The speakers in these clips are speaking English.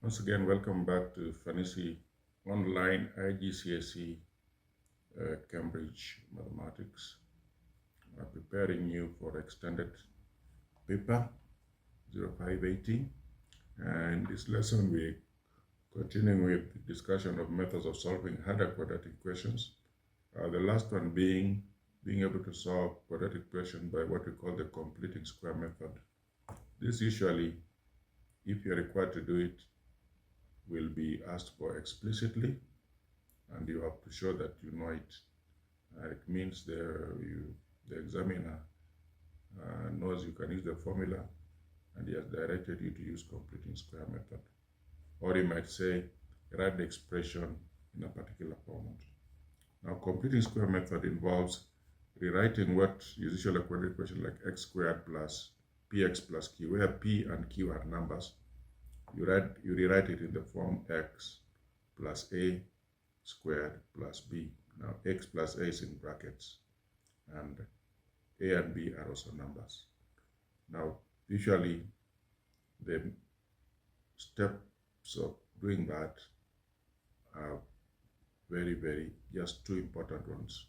Once again, welcome back to Fantasy Online IGCSE Cambridge Mathematics. I'm preparing you for extended paper 0580, and this lesson we're continuing with the discussion of methods of solving harder quadratic questions. The last one being able to solve quadratic question by what we call the completing square method. This usually, if you're required to do it, will be asked for explicitly, and you have to show that you know it. It means the examiner knows you can use the formula, and he has directed you to use completing square method. Or he might say, write the expression in a particular format. Now, completing square method involves rewriting what is usually a quadratic question like x squared plus px plus q, where p and q are numbers. You rewrite it in the form x plus a squared plus b. Now x plus a is in brackets, and a and b are also numbers. Now usually the steps of doing that are very just two important ones.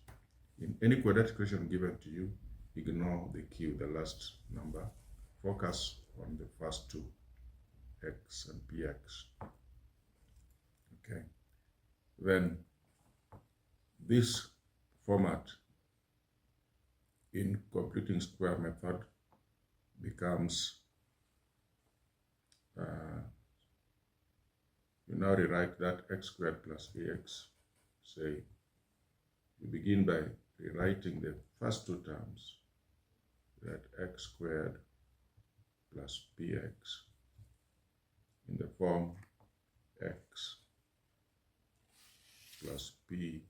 In any quadratic question given to you, ignore the q, the last number. Focus on the first two, x and px. Okay, then this format in completing square method becomes you now rewrite that x squared plus ax. Say you begin by rewriting the first two terms, that x squared plus px, in the form x plus p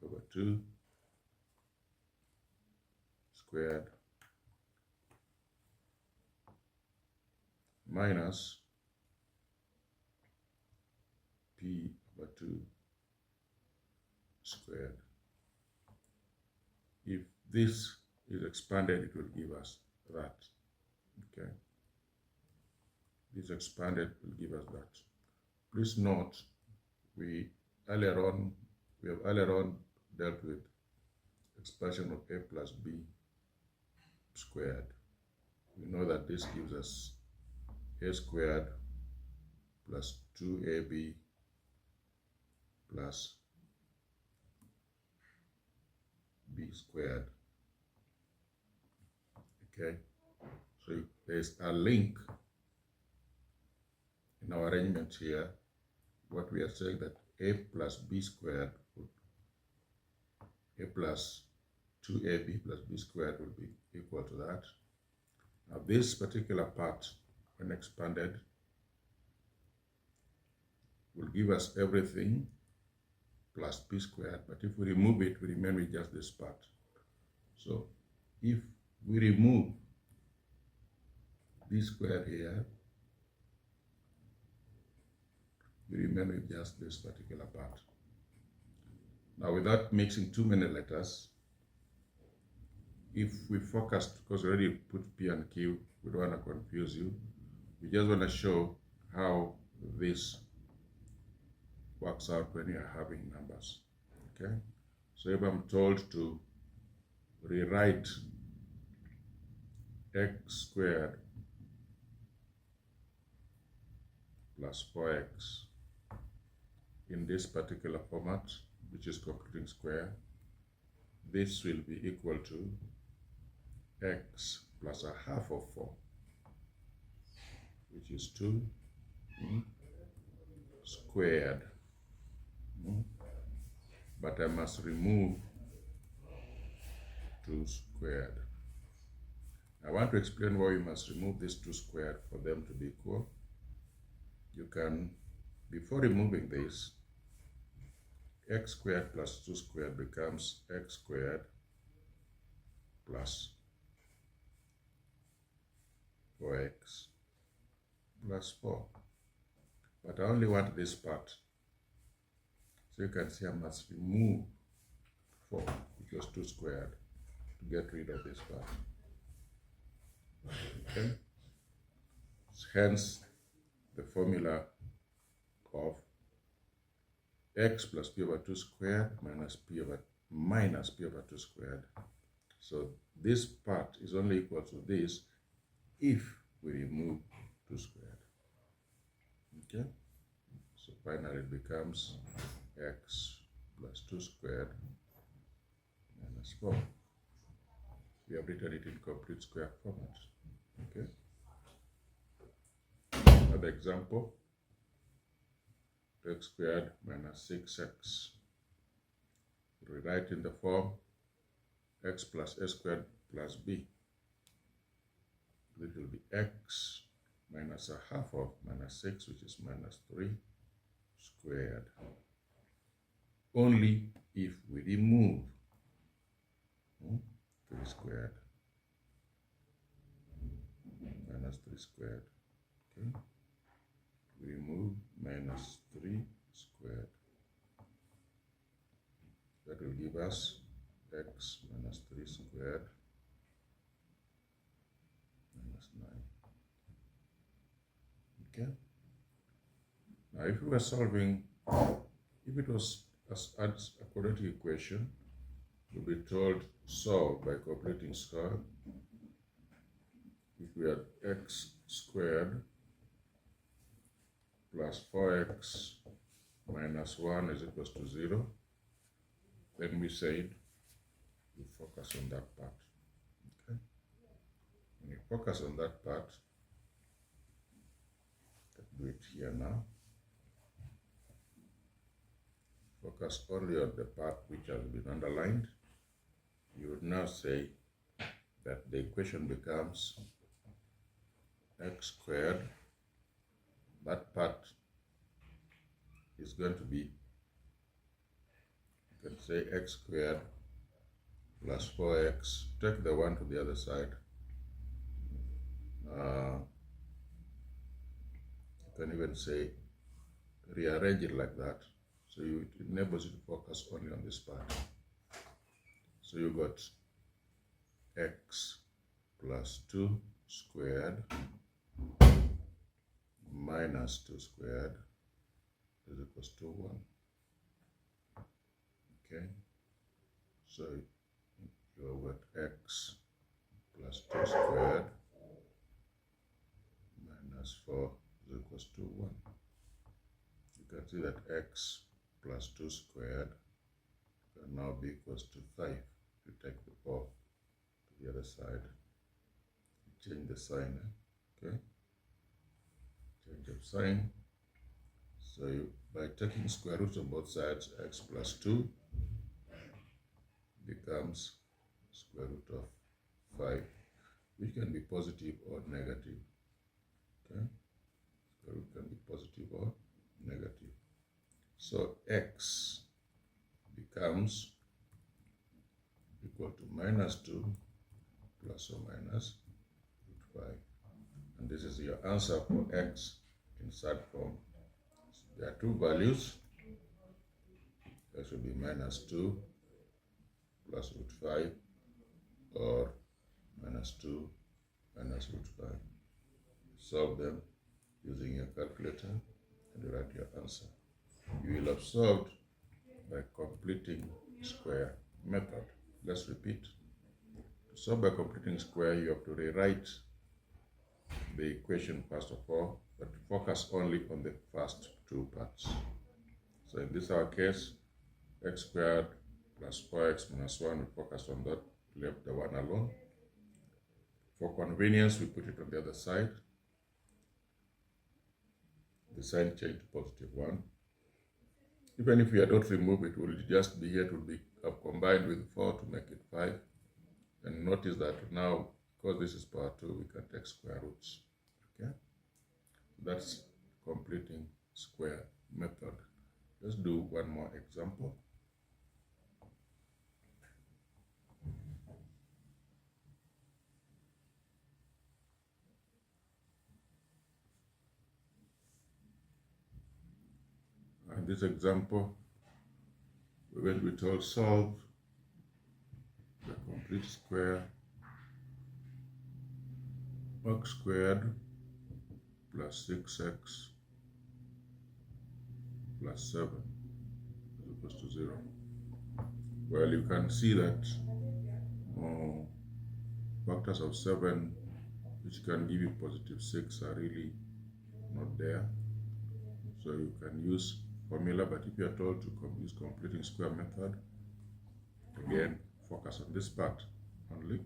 over 2 squared minus p over 2 squared. If this is expanded, it will give us that. Okay, this expanded will give us that. Please note, we have earlier on dealt with expression of a plus b squared. We know that this gives us a squared plus 2ab plus b squared. Okay, so there's a link in our arrangement here. What we are saying that a plus b squared, a plus 2ab plus b squared will be equal to that. Now this particular part, when expanded, will give us everything plus b squared, but if we remove it, we remain with just this part. So if we remove b squared here, we remain with just this particular part. Now, without mixing too many letters, if we focus, because we already put p and q, we don't want to confuse you. We just want to show how this works out when you are having numbers. Okay, so if I'm told to rewrite x squared plus 4x in this particular format, which is completing square, this will be equal to x plus a half of 4, which is 2 squared. But I must remove 2 squared. I want to explain why you must remove this 2 squared for them to be equal. You can, before removing this, x squared plus 2 squared becomes x squared plus 4x plus 4. But I only want this part. So you can see I must remove 4, which was 2 squared, to get rid of this part. Okay? Hence, the formula of x plus p over 2 squared minus p over 2 squared. So this part is only equal to this if we remove 2 squared. Okay? So finally it becomes x plus 2 squared minus 4. We have written it in complete square format. Okay? Another example, x squared minus 6x. We write in the form x plus a squared plus b. It will be x minus a half of minus 6, which is minus 3 squared. Only if we remove 3 squared. Minus 3 squared. Okay. We remove minus 3 squared. That will give us x minus 3 squared minus 9. Okay. Now if we were solving, if it was as a quadratic equation, we'll be told solve by completing square. If we had x squared plus 4x minus 1 is equals to 0, then we said we focus on that part. Okay? When you focus on that part, let's do it here now. Focus only on the part which has been underlined. You would now say that the equation becomes x squared. That part is going to be, you can say x squared plus 4x. Take the 1 to the other side. You can even say rearrange it like that. So it enables you to focus only on this part. So you got x plus 2 squared minus 2 squared is equals to 1. Okay, so you got x plus 2 squared minus 4 is equals to 1. You can see that x plus 2 squared can now be equals to 5. You take the 4 to the other side, you change the sign, okay? Change of sign. So by taking square roots on both sides, x plus 2 becomes square root of 5, which can be positive or negative. Okay? Square root can be positive or negative. So x becomes equal to minus 2 plus or minus root 5. And this is your answer for x in sad form. There are two values. There should be minus 2 plus root 5 or minus 2 minus root 5. Solve them using your calculator and you write your answer. You will have solved by completing square method. Let's repeat. To solve by completing square, you have to rewrite the equation first of all, but focus only on the first two parts. So in this our case, x squared plus 4x minus 1, we focus on that, left the 1 alone. For convenience, we put it on the other side. The sign changed to positive 1. Even if we had not removed it, it will just be here, it will be combined with 4 to make it 5. And notice that now, because this is power 2, we can take square roots. Okay? That's completing square method. Let's do one more example. In this example, we're going to be told solve the complete square x squared plus 6x plus 7 is equals to 0. Well, you can see that factors of 7 which can give you positive 6 are really not there. So you can use formula, but if you are told to use completing square method, again, focus on this part only.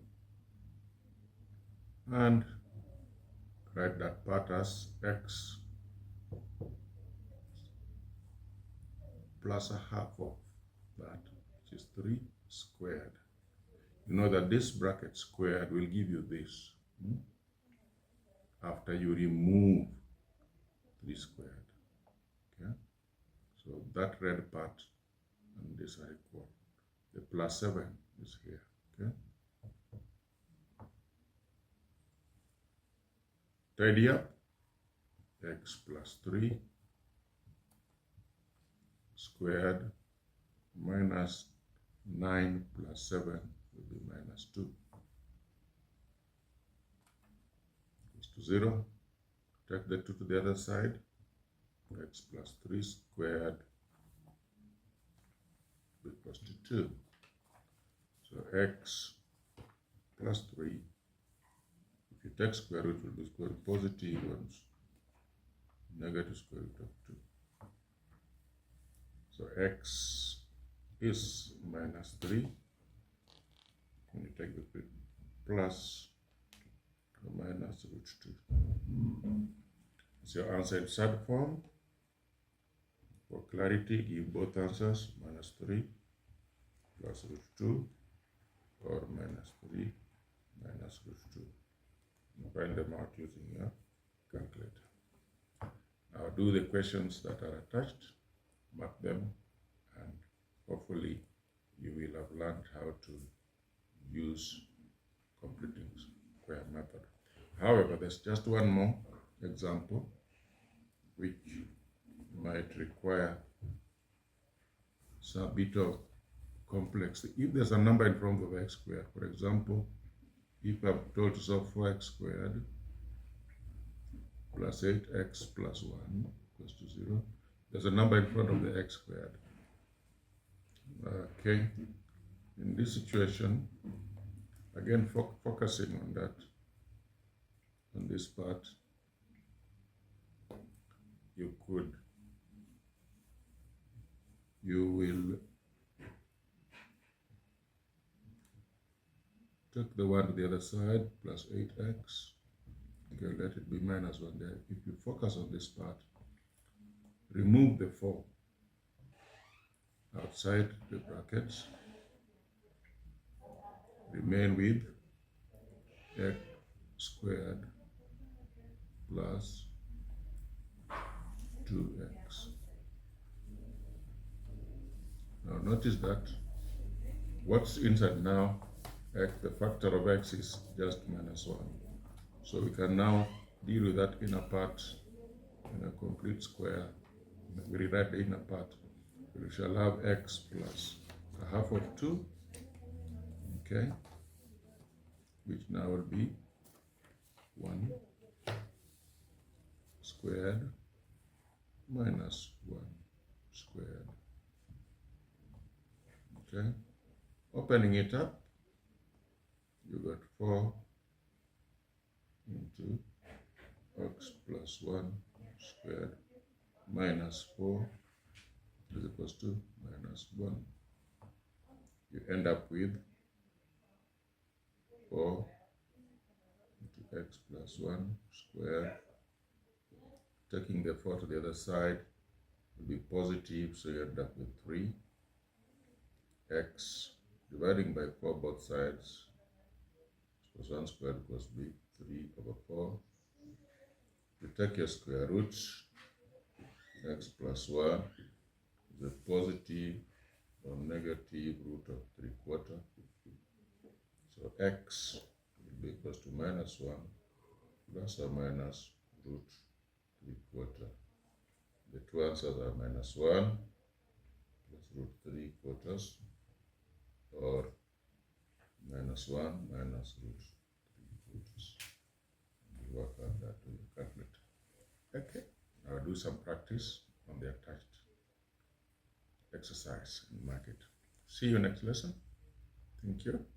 And write that part as x plus a half of that, which is 3 squared. You know that this bracket squared will give you this after you remove 3 squared. Okay, so that red part and this are equal. The plus 7 is here. Okay, tidy up. X plus 3 squared minus 9 plus 7 will be minus 2 equals to 0. Take the 2 to the other side. X plus 3 squared equals to 2. So x plus 3, if you take square root, will be square root positive ones, negative square root of 2. So x is minus 3. When you take the plus or minus root 2. So your answer in third form. For clarity, give both answers, minus 3 plus root 2 or minus 3 minus root 2. You find them out using your calculator. Now do the questions that are attached, mark them, and hopefully you will have learned how to use completing square method. However, there's just one more example which might require some bit of complexity. If there's a number in front of x squared, for example, if I'm told to solve for x squared plus 8x plus 1 equals to 0, there's a number in front of the x squared. Okay, in this situation, again focusing on that, on this part, you will take the 1 to the other side, plus 8x. Okay, let it be minus 1 there. If you focus on this part, remove the 4 outside the brackets, remain with x squared plus 2x. Now notice that what's inside now, x, the factor of x is just minus 1. So we can now deal with that inner part in a complete square. We rewrite the inner part. We shall have x plus a half of 2, okay, which now will be 1 squared minus 1 squared. Okay, opening it up, you got 4 into x plus 1 squared minus 4 is equals to minus 1. You end up with 4 into x plus 1 squared. Taking the 4 to the other side will be positive, so you end up with 3. X dividing by 4 both sides, plus 1 squared equals b, 3 over 4. You take your square roots, x plus 1 is a positive or negative root of 3/4. So x will be equals to minus 1 plus or minus root 3/4. The two answers are minus 1 plus root 3/4 or minus 1 minus root 3/4. You work out that with your calculator. Okay, I'll do some practice on the attached exercise and mark it. See you next lesson. Thank you.